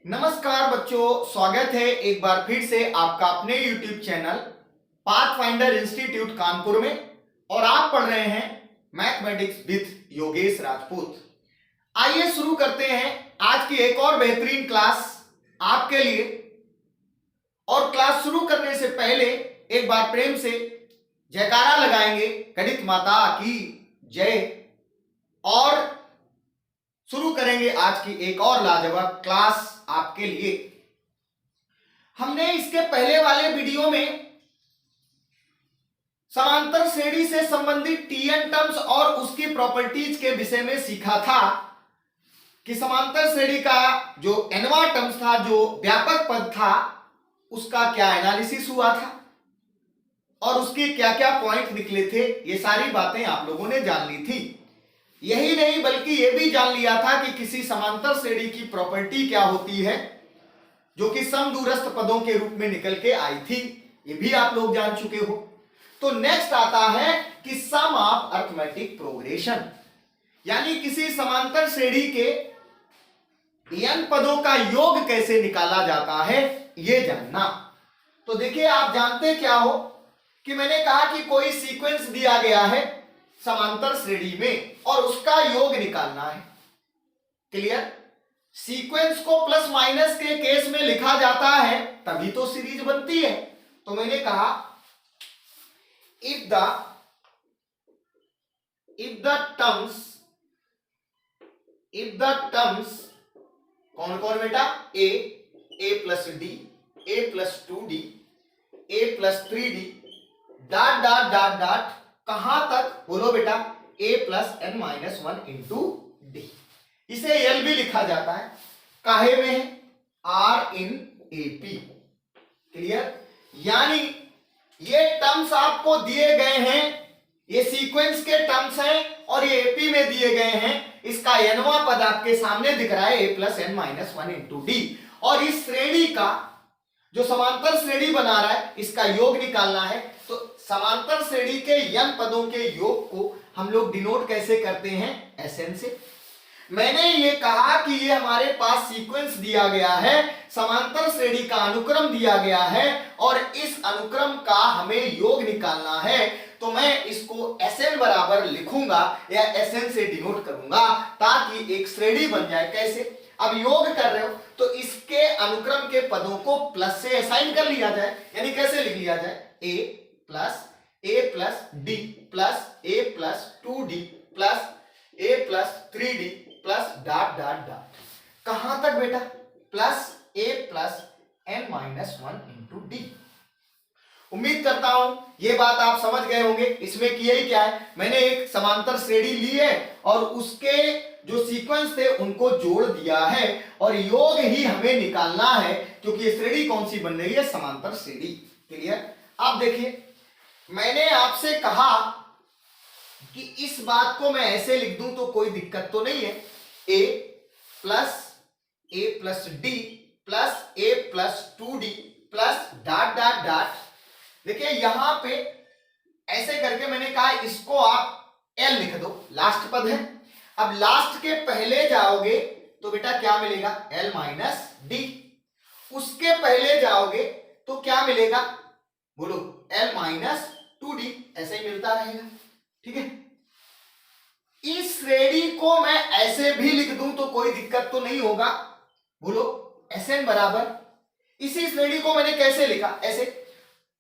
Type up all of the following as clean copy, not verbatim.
नमस्कार बच्चों, स्वागत है एक बार फिर से आपका अपने YouTube channel pathfinder institute Kanpur में। और आप पढ़ रहे हैं मैथमेटिक्स विद योगेश राजपूत। आइए शुरू करते हैं आज की एक और बेहतरीन क्लास आपके लिए। और क्लास शुरू करने से पहले एक बार प्रेम से जयकारा लगाएंगे, गणित माता की जय। और शुरू करेंगे आज की एक और लाजवाब क्लास आपके लिए। हमने इसके पहले वाले वीडियो में समांतर श्रेणी से संबंधित टीएन टर्म्स और उसकी प्रॉपर्टीज के विषय में सीखा था कि समांतर श्रेणी का जो एनवा टर्म्स था, जो व्यापक पद था, उसका क्या एनालिसिस हुआ था और उसके क्या क्या पॉइंट निकले थे। ये सारी बातें आप लोगों ने जान ली थी। यही नहीं बल्कि यह भी जान लिया था कि किसी समांतर श्रेणी की प्रॉपर्टी क्या होती है, जो कि समदूरस्थ पदों के रूप में निकल के आई थी। ये भी आप लोग जान चुके हो। तो नेक्स्ट आता है कि सम ऑफ अरिथमेटिक प्रोग्रेशन, यानी किसी समांतर श्रेणी के n पदों का योग कैसे निकाला जाता है, यह जानना। तो देखिए, आप जानते क्या हो कि मैंने कहा कि कोई सीक्वेंस दिया गया है समांतर श्रेणी में और उसका योग निकालना है। क्लियर? सीक्वेंस को प्लस माइनस के केस में लिखा जाता है तभी तो सीरीज बनती है। तो मैंने कहा इफ द टर्म्स कौन कौन बेटा, A plus D, A plus 2d, A plus 3d, dot dot dot dot, कहां तक बोलो बेटा, a plus n minus 1 into D. इसे एल भी लिखा जाता है, काहे में है, आर इन एपी। क्लियर? यानी ये टर्म्स आपको दिए गए हैं, ये सीक्वेंस के टर्म्स हैं और ये एपी में दिए गए हैं। इसका एनवा पद आपके सामने दिख रहा है, a plus n minus 1 into D. और इस श्रेणी का जो समांतर श्रेणी बना रहा है, इसका योग निकालना है। तो समांतर श्रेणी के n पदों के योग को हम लोग डिनोट कैसे करते हैं, Sn से। मैंने ये कहा कि ये हमारे पास सीक्वेंस दिया गया है, समांतर श्रेणी का अनुक्रम दिया गया है और इस अनुक्रम का हमें योग निकालना है। तो मैं इसको Sn बराबर लिखूंगा या Sn से डिनोट करूंगा ताकि एक श्रेणी बन जाए। कैसे? अब योग कर रहे हो तो इसके अनुक्रम के पदों को प्लस से असाइन कर लिया जाए। यानी कैसे लिख लिया जाए, a plus D plus a plus 2d plus a plus 3d plus dot dot dot, कहां तक बेटा, plus a plus n minus 1 into D. उम्मीद करता हूं ये बात आप समझ गए होंगे। इसमें किया ही क्या है, मैंने एक समांतर श्रेणी ली है और उसके जो सीक्वेंस थे उनको जोड़ दिया है और योग ही हमें निकालना है, क्योंकि ये श्रेणी कौन सी बन रही है, समांतर श्रेणी। क्लियर? अब देखिए, मैंने आपसे कहा कि इस बात को मैं ऐसे लिख दूं तो कोई दिक्कत तो नहीं है, a plus D plus a plus 2d plus dot dot dot. देखिए यहां पे ऐसे करके मैंने कहा इसको आप l लिख दो, लास्ट पद है। अब लास्ट के पहले जाओगे तो बेटा क्या मिलेगा, l माइनस डी। उसके पहले जाओगे तो क्या मिलेगा, बोलो, l माइनस 2d। ऐसे ही मिलता रहेगा। ठीक है? इस श्रेणी को मैं ऐसे भी लिख दूं तो कोई दिक्कत तो नहीं होगा। बोलो, Sn बराबर, इसी श्रेणी को मैंने कैसे लिखा, ऐसे।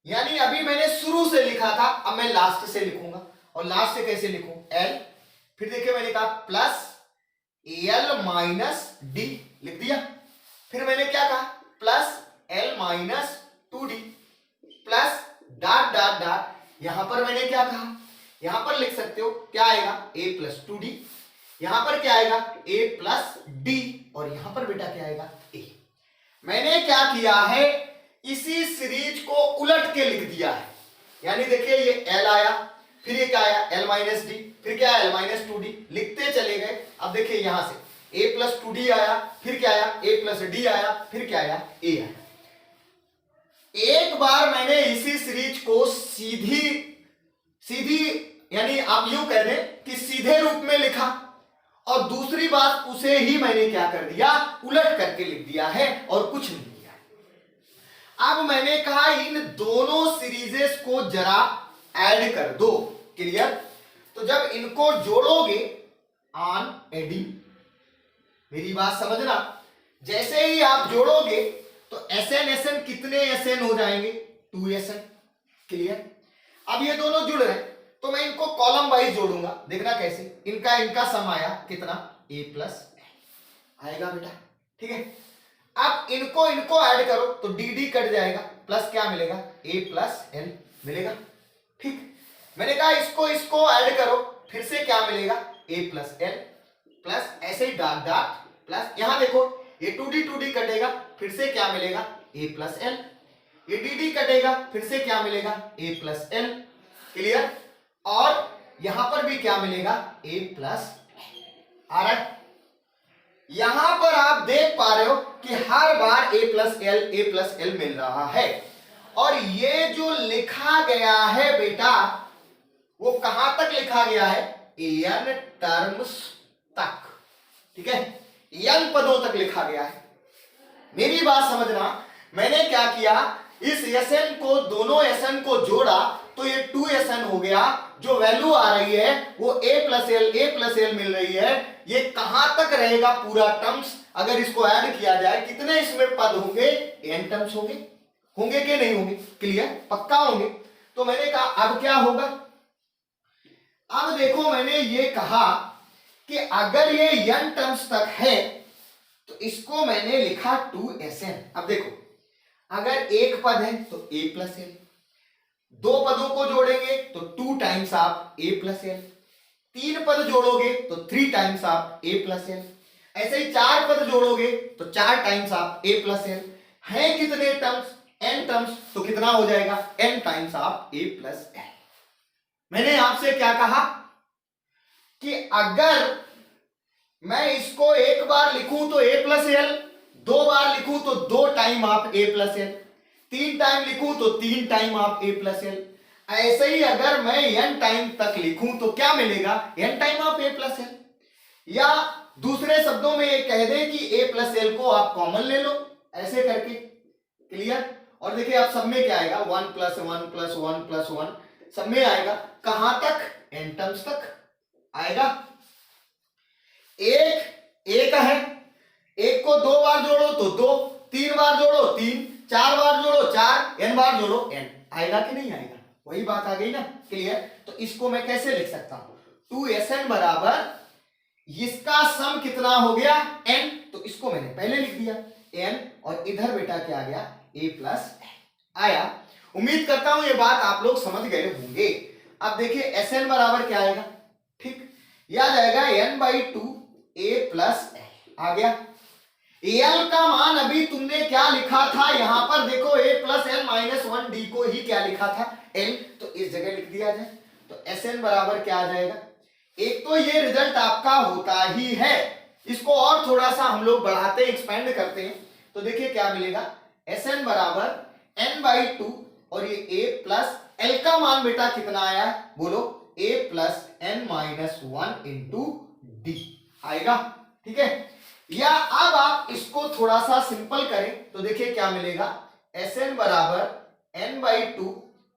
यानी अभी मैंने शुरू से लिखा था, अब मैं लास्ट से लिखूंगा। और लास्ट से कैसे लिखूं, l, फिर देखिए मैंने कहा प्लस l माइनस डी लिख दिया। फिर मैंने क्या कहा, plus l minus 2d plus dot dot dot. यहां पर मैंने क्या कहा, यहां पर लिख सकते हो क्या आएगा, a प्लस 2d, यहां पर क्या आएगा, a प्लस d, और यहां पर बेटा क्या आएगा, a। मैंने क्या किया है, इसी सीरीज को उलट के लिख दिया है। यानी देखिए ये l आया, फिर ये क्या आया, l माइनस डी, फिर क्या आया, l माइनस 2d, लिखते चले गए। अब देखिए यहां से a प्लस 2d आया, फिर क्या आया, a प्लस d आया, फिर क्या आया, a आया। एक बार मैंने इसी सीरीज को सीधी यानी आप यूं कह दें कि सीधे रूप में लिखा और दूसरी बात उसे ही मैंने क्या कर दिया, उलट करके लिख दिया है और कुछ नहीं दिया। अब मैंने कहा इन दोनों सीरीजेस को जरा ऐड कर दो। क्लियर? तो जब इनको जोड़ोगे ऑन एडिंग, मेरी बात समझना, जैसे ही आप जोड़ोगे तो एसएन एसएन कितने एसएन हो जाएंगे, 2SN। क्लियर? अब ये दोनों जुड़ रहे हैं तो मैं इनको कॉलम वाइज जोड़ूंगा, देखना कैसे। इनका सम आया कितना, a प्लस आएगा बेटा, ठीक है। अब इनको ऐड करो तो dd कट जाएगा, प्लस क्या मिलेगा, a प्लस n मिलेगा, ठीक। मैंने कहा इसको ऐड करो, फिर से क्या मिलेगा, a प्लस n प्लस ऐसे ही डॉट डॉट प्लस, यहां देखो ये 2d कटेगा, फिर से क्या मिलेगा, a प्लस n, ये dd कटेगा, फिर से क्या मिलेगा, a प्लस n। क्लियर? और यहां पर भी क्या मिलेगा, a प्लस आ रहा है। यहां पर आप देख पा रहे हो कि हर बार a प्लस l मिल रहा है। और ये जो लिखा गया है बेटा वो कहां तक लिखा गया है, n टर्म्स तक, ठीक है, n पदों तक लिखा गया है। मेरी बात समझना, मैंने क्या किया, इस SN को, दोनों SN को जोड़ा तो ये 2SN हो गया। जो वैल्यू आ रही है वो a प्लस l मिल रही है। ये कहां तक रहेगा पूरा टर्म्स, अगर इसको ऐड किया जाए कितने इसमें पद होंगे, n टर्म्स होंगे कि नहीं होंगे? क्लियर? पक्का होंगे। तो मैंने कहा अब क्या होगा, अब देखो मैंने ये कहा कि अगर ये n टर्म्स तक है तो इसको मैंने लिखा 2SN। अब देखो अगर एक पद है तो a प्लस l, दो पदों को जोड़ेंगे तो 2 टाइम्स आप a प्लस l, 3 पद जोड़ोगे तो 3 टाइम्स आप a प्लस l, ऐसे ही 4 पद जोड़ोगे तो 4 टाइम्स आप a प्लस l। है कितने टर्म्स, n टर्म्स, तो कितना हो जाएगा, n टाइम्स आप a प्लस l। मैंने आपसे क्या कहा कि अगर मैं इसको एक बार लिखूं तो a प्लस l, 2 बार लिखूं तो 2 टाइम आप a प्लस l, 3 टाइम लिखूं तो 3 टाइम आप a प्लस l। ऐसे ही अगर मैं n टाइम तक लिखूं तो क्या मिलेगा, n टाइम आप a प्लस l। या दूसरे शब्दों में ये कह दें कि a प्लस l को आप कॉमन ले लो ऐसे करके। क्लियर? और देखिए आप सब में क्या आएगा, 1 प्लस 1 प्लस 1 प्लस 1 सब में आएगा, कहां तक, n टर्म्स तक आएगा। एक है, एक को 2 बार जोड़ो तो 2, 3 बार जोड़ो 3, 4 बार जोड़ो 4, n बार जोड़ो n, आएगा कि नहीं आएगा, वही बात आ गई ना। क्लियर? तो इसको मैं कैसे लिख सकता हूं, 2SN बराबर इसका सम कितना हो गया, n, तो इसको मैंने पहले लिख दिया n, और इधर बेटा क्या आ गया, a प्लस आया। उम्मीद करता हूं ये बात आप लोग समझ गए होंगे। अब देखिए SN बराबर क्या आएगा, ठीक, यह आ जाएगा n/2 a प्लस आ गया। l का मान अभी तुमने क्या लिखा था, यहां पर देखो a plus l minus 1d को ही क्या लिखा था, l, तो इस जगह लिख दिया जाए तो SN बराबर क्या आ जाएगा। एक तो ये रिजल्ट आपका होता ही है, इसको और थोड़ा सा हम लोग बढ़ाते एक्सपेंड करते हैं तो देखिए क्या मिलेगा, SN बराबर n/2 और ये a प्लस l का मान बेटा कितना आया बोलो, a plus n minus 1 into D आएगा, ठीक है। या अब आप इसको थोड़ा सा सिंपल करें तो देखिए क्या मिलेगा, SN बराबर n/2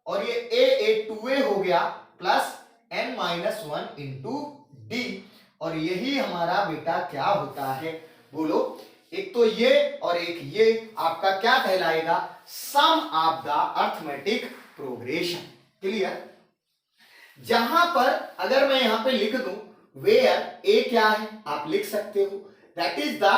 और ये a 2a हो गया plus n minus 1 into D, और यही हमारा बेटा क्या होता है बोलो, एक तो ये और एक ये आपका क्या कहलाएगा, sum of the arithmetic progression. Clear? जहां पर अगर मैं यहां पे लिख दूं वेयर a क्या है आप लिख सकते हो, that is the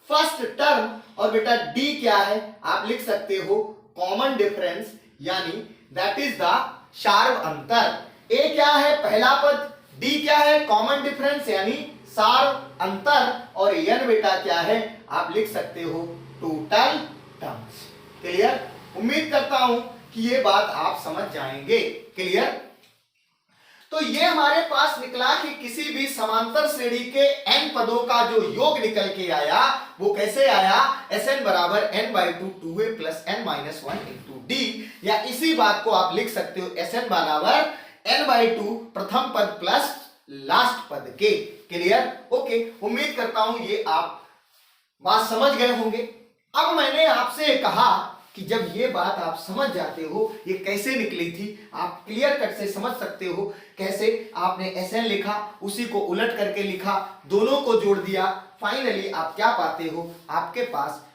first term, और बेटा d क्या है आप लिख सकते हो कॉमन डिफरेंस, यानी दैट इज द शार्प अंतर। a क्या है पहला पद, d क्या है कॉमन डिफरेंस यानी शार्प अंतर, और n बेटा क्या है आप लिख सकते हो टोटल टर्म्स। क्लियर? उम्मीद करता हूं कि ये बात आप समझ जाएंगे। क्लियर? तो ये हमारे पास निकला कि किसी भी समांतर श्रेणी के n पदों का जो योग निकल के आया वो कैसे आया, SN बराबर n/2 2a plus n minus 1 into D, या इसी बात को आप लिख सकते हो SN बराबर n/2 प्रथम पद प्लस लास्ट पद के। क्लियर? ओके, उम्मीद करता हूं ये आप बात समझ गए होंगे। अब मैंने आपसे कहा कि जब ये बात आप समझ जाते हो ये कैसे निकली थी, आप क्लियर कट से समझ सकते हो कैसे आपने SN लिखा, उसी को उलट करके लिखा, दोनों को जोड़ दिया, फाइनली आप क्या पाते हो, आपके पास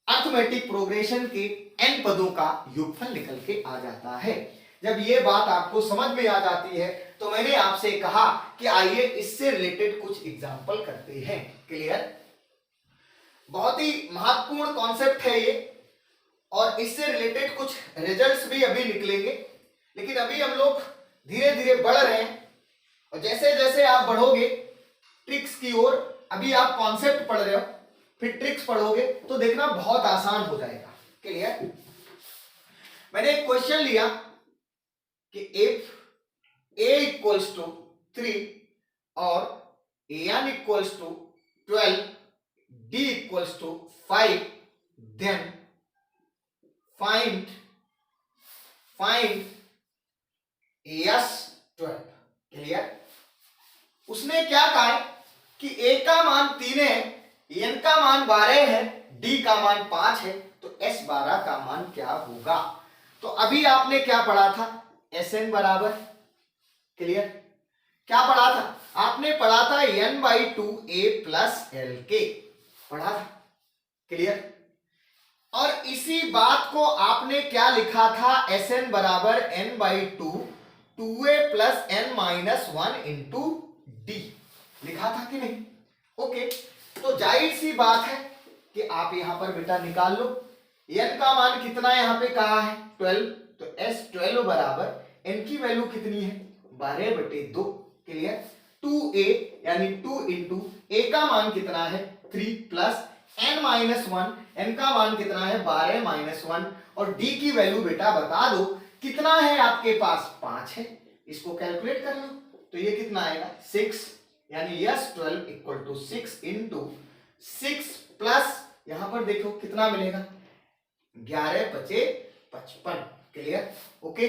अर्थमेटिक प्रोग्रेशन के n पदों का योगफल निकल के आ जाता है। जब ये बात आपको समझ में आ जाती है तो मैंने आपसे कहा कि आइए इससे रिलेटेड कुछ एग्जाम्पल करते हैं। क्लियर? बहुत ही महत्वपूर्ण कॉन्सेप्ट है ये और इससे रिलेटेड कुछ रिजल्ट्स भी अभी निकलेंगे, लेकिन अभी हम लोग धीरे धीरे बढ़ रहे हैं और जैसे जैसे आप बढ़ोगे ट्रिक्स की ओर, अभी आप कॉन्सेप्ट पढ़ रहे हो फिर ट्रिक्स पढ़ोगे तो देखना बहुत आसान हो जाएगा। क्लियर? मैंने एक क्वेश्चन लिया कि इफ a इक्वल्स टू 3 और an equals to 12, d equals to 5, then find s12। Clear? उसने क्या कहा है कि a का मान 3 है, n का मान 12 है, d का मान 5 है, तो s12 का मान क्या होगा? तो अभी आपने क्या पढ़ा था? Sn बराबर, क्लियर, क्या पढ़ा था? आपने पढ़ा था n/2 a प्लस एल के, पढ़ा था। क्लियर? और इसी बात को आपने क्या लिखा था? Sn बराबर n/2 2a plus n minus 1 into D, लिखा था कि नहीं? ओके, तो जाहिर सी बात है कि आप यहां पर बेटा निकाल लो। n का मान कितना यहां पे कहा है? 12, तो s12 बराबर n की वैल्यू कितनी है? 12/2। क्लियर? 2a यानी 2 इंटू a का मान कितना है? 3 प्लस n माइनस 1, n का मान कितना है? 12 माइनस 1, और d की वैल्यू बेटा बता दो कितना है आपके पास? 5 है। इसको कैलकुलेट कर लो तो ये कितना आएगा? 6, यानी s12 equal to 6 into 6 plus यहां पर देखो कितना मिलेगा? 11 बचे 55। क्लियर? ओके,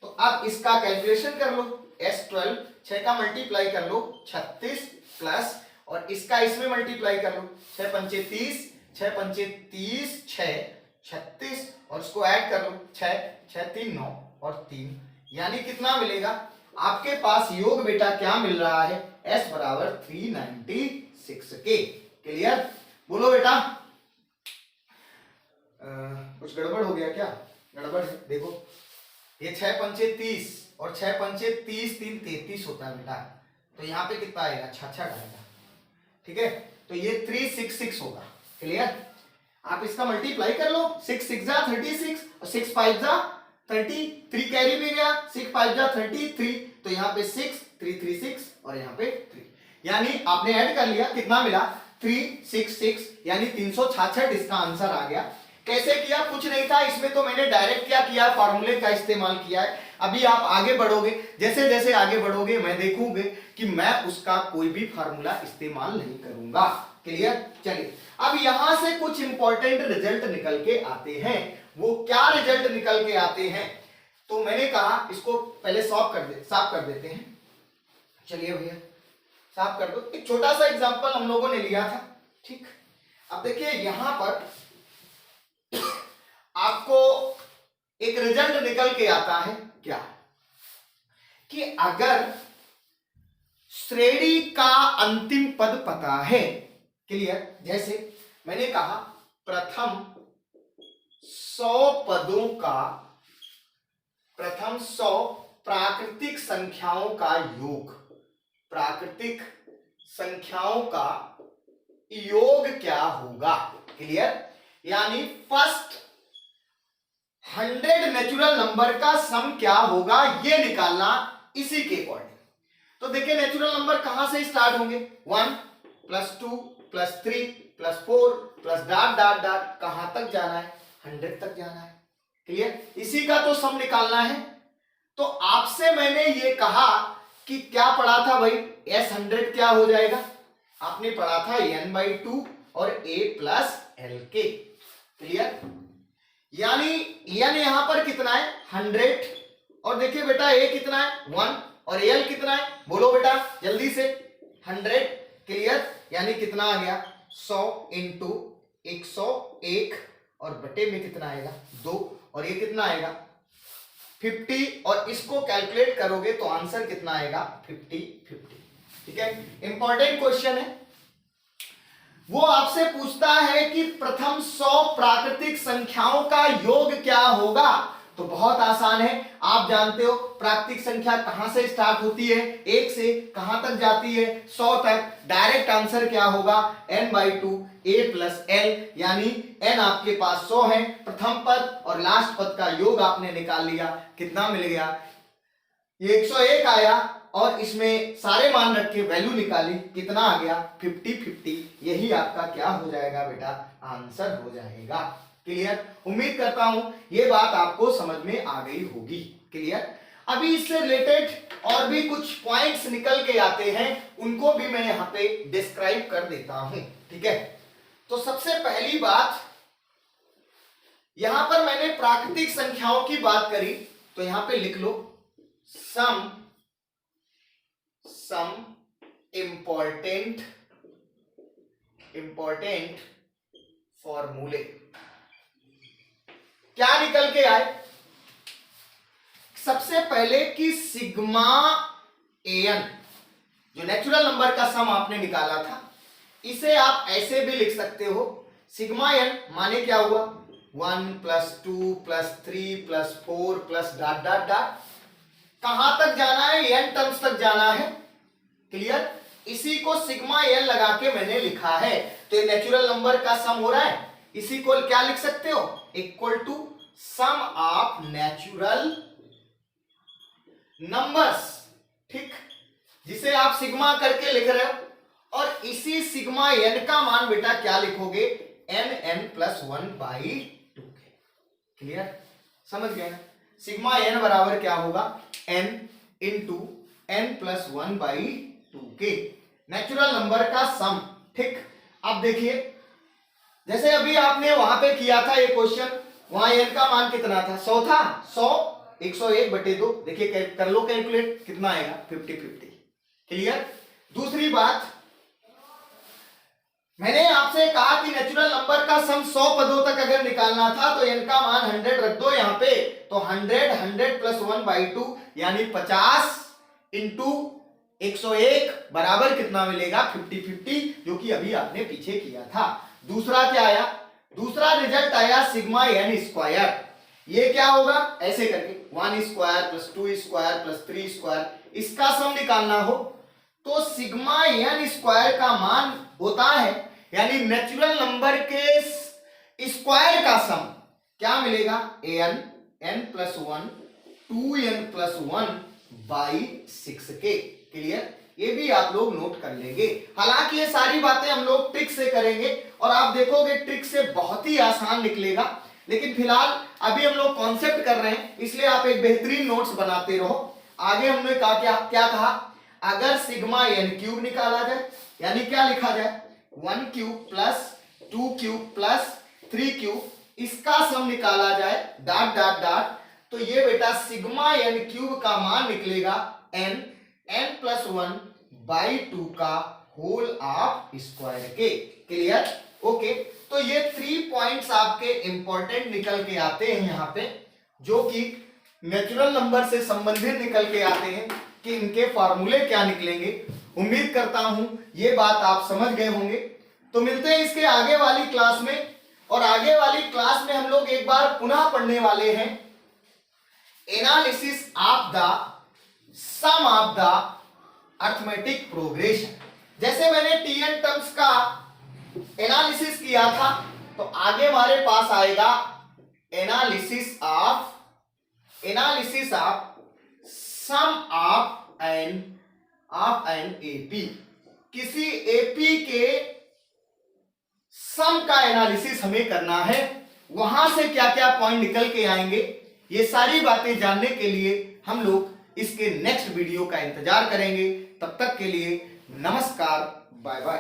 तो अब इसका कैलकुलेशन कर लो। s12 6 का मल्टीप्लाई कर लो 36 प्लस, और इसका इसमें मल्टीप्लाई कर लो 6 पंचे 30, 6 पंचे 30 6 36, और इसको ऐड कर लो 6 6 3 9 और 3, यानी कितना मिलेगा आपके पास? योग बेटा क्या मिल रहा है? s बराबर 396 के। क्लियर? बोलो बेटा, कुछ गड़बड़ हो गया क्या? गड़बड़ है, देखो ये 6 पंचे 30 और 6 पंचे 30 3 33 होता है बेटा, तो यहाँ पे कितना आएगा? 66 आएगा। ठीक है, तो ये 366 होगा। क्लियर? आप इसका मल्टीप्लाई कर लो, 6 6 जा 36 और 6 5 जा 30, 3 कैरी में गया, 6 5 जा 33, तो यहाँ पे 6 3 3 6 और यहाँ पे 3, यानी आपने ऐड कर लिया, कितना मिला? 366, यानी 366 इसका आंसर आ गया। कैसे किया? कुछ नहीं था इसमें, तो मैंने डायरेक्ट क्या किया? फार्मूले का इस्तेमाल किया है। अभी आप आगे बढ़ोगे, जैसे जैसे आगे बढ़ोगे मैं देखूंगे कि मैं उसका कोई भी फार्मूला इस्तेमाल नहीं करूंगा। क्लियर? चलिए, अब यहां से कुछ इंपॉर्टेंट रिजल्ट निकल के आते हैं। वो क्या रिजल्ट निकल के आते हैं? तो मैंने कहा इसको पहले साफ कर देते हैं। चलिए भैया साफ कर दो। एक छोटा सा एग्जांपल हम लोगों ने लिया था। ठीक, अब देखिए यहां पर आपको एक रिजल्ट निकल के आता है क्या? कि अगर श्रेणी का अंतिम पद पता है, क्लियर, जैसे मैंने कहा प्रथम 100 पदों का, प्रथम 100 प्राकृतिक संख्याओं का योग, प्राकृतिक संख्याओं का योग क्या होगा? क्लियर? यानी फर्स्ट 100 नेचुरल नंबर का सम क्या होगा ये निकालना, इसी के अकॉर्डिंग। तो देखिए नेचुरल नंबर कहां से स्टार्ट होंगे? 1 plus 2 plus 3 plus 4 plus dot dot dot, कहां तक जाना है? 100 तक जाना है। क्लियर? इसी का तो सम निकालना है। तो आपसे मैंने ये कहा कि क्या पढ़ा था भाई? s100 क्या हो जाएगा? आपने पढ़ा था n/2 और a प्लस एल के। क्लियर? यानी n यहां पर कितना है? 100, और देखिए बेटा a कितना है? 1, और l कितना है? बोलो बेटा जल्दी से। 100 क्लियर, यानी कितना आ गया 100 इंटू 101 और बटे में कितना आएगा 2 और ये कितना आएगा 50 और इसको कैलकुलेट करोगे तो आंसर कितना आएगा 50। ठीक है, इंपॉर्टेंट क्वेश्चन है। वो आपसे पूछता है कि प्रथम 100 प्राकृतिक संख्याओं का योग क्या होगा। तो बहुत आसान है, आप जानते हो प्राकृतिक संख्या कहां से स्टार्ट होती है, 1 से कहां तक जाती है 100 तक। डायरेक्ट आंसर क्या होगा n/2 a प्लस l, यानी n आपके पास 100 है, प्रथम पद और लास्ट पद का योग आपने निकाल लिया, कितना मिल गया, ये 101 आया और इसमें सारे मान रख के वैल्यू निकाली, कितना आ गया 50। यही आपका क्या हो जाएगा बेटा, आंसर हो जाएगा। क्लियर, उम्मीद करता हूं ये बात आपको समझ में आ गई होगी। क्लियर, अभी इससे रिलेटेड और भी कुछ पॉइंट्स निकल के आते हैं, उनको भी मैं यहां पे डिस्क्राइब कर देता हूं। ठीक है, तो सबसे पहली बात, यहां पर मैंने प्राकृतिक संख्याओं की बात करी, तो यहां पे लिख लो सम इंपॉर्टेंट फॉर्मूले। क्या निकल के आए, सबसे पहले कि सिग्मा an, जो नेचुरल नंबर का सम आपने निकाला था, इसे आप ऐसे भी लिख सकते हो, सिग्मा n माने क्या हुआ 1 + 2 + 3 + 4 + डॉट डॉट डॉट, कहां तक जाना है, n टर्म्स तक जाना है। क्लियर, इसी को सिग्मा n लगा के मैंने लिखा है, तो ये नेचुरल नंबर का सम हो रहा है, इसी को क्या लिख सकते हो, equal to sum of natural numbers. ठीक, जिसे आप सिग्मा करके लिख रहे हो, और इसी सिग्मा n का मान बेटा क्या लिखोगे, n+1/2। क्लियर, समझ गए ना, सिग्मा n बराबर क्या होगा, n into n+1/2 natural number का सम। ठीक, अब देखिए जैसे अभी आपने वहां पे किया था ये क्वेश्चन, वहां n का मान कितना था 100 था, 100 101/2, देखिए कर लो कैलकुलेट, कितना आएगा 50। क्लियर, दूसरी बात, मैंने आपसे कहा कि नेचुरल नंबर का सम 100 पदों तक अगर निकालना था तो n का मान 100 रख दो यहां पे, तो 100 यानी 50 इंटू 101 बराबर कितना मिलेगा 50, जो कि अभी आपने पीछे किया था। दूसरा क्या आया, दूसरा रिजल्ट आया सिग्मा n स्क्वायर, ये क्या होगा, ऐसे करके 1² + 2² + 3², इसका सम निकालना हो तो सिग्मा n स्क्वायर का मान होता है, यानी नेचुरल नंबर के स्क्वायर का सम क्या मिलेगा, n+1 2n+1/6। क्लियर, ये भी आप लोग नोट कर लेंगे। हालांकि ये सारी बातें हम लोग ट्रिक से करेंगे और आप देखोगे ट्रिक से बहुत ही आसान निकलेगा, लेकिन फिलहाल अभी हम लोग कॉन्सेप्ट कर रहे हैं, इसलिए आप एक बेहतरीन नोट्स बनाते रहो। आगे हमने कहा क्या कहा, अगर सिग्मा n³ निकाला जाए, यानी क्या लिखा जाए 1³ + 2³ + 3³, इसका सम निकाला जाए डॉट डॉट डॉट, तो ये बेटा सिग्मा n³ का मान निकलेगा n+1/2 का होल ऑफ स्क्वायर के। क्लियर, ओके, तो ये 3 पॉइंट्स आपके इंपॉर्टेंट निकल के आते हैं यहाँ पे, जो कि नेचुरल नंबर से संबंधित निकल के आते हैं कि इनके फॉर्मूले क्या निकलेंगे। उम्मीद करता हूं ये बात आप समझ गए होंगे। तो मिलते हैं इसके आगे वाली क्लास में, और आगे वाली क्लास में हम लोग एक बार पुनः पढ़ने वाले हैं analysis of the sum of the arithmetic progression. जैसे मैंने टीएन टर्म्स का एनालिसिस किया था, तो आगे हमारे पास आएगा analysis of sum of N AP. किसी एपी के सम का एनालिसिस हमें करना है, वहां से क्या क्या पॉइंट निकल के आएंगे, ये सारी बातें जानने के लिए हम लोग इसके नेक्स्ट वीडियो का इंतजार करेंगे। तब तक के लिए नमस्कार, बाय बाय।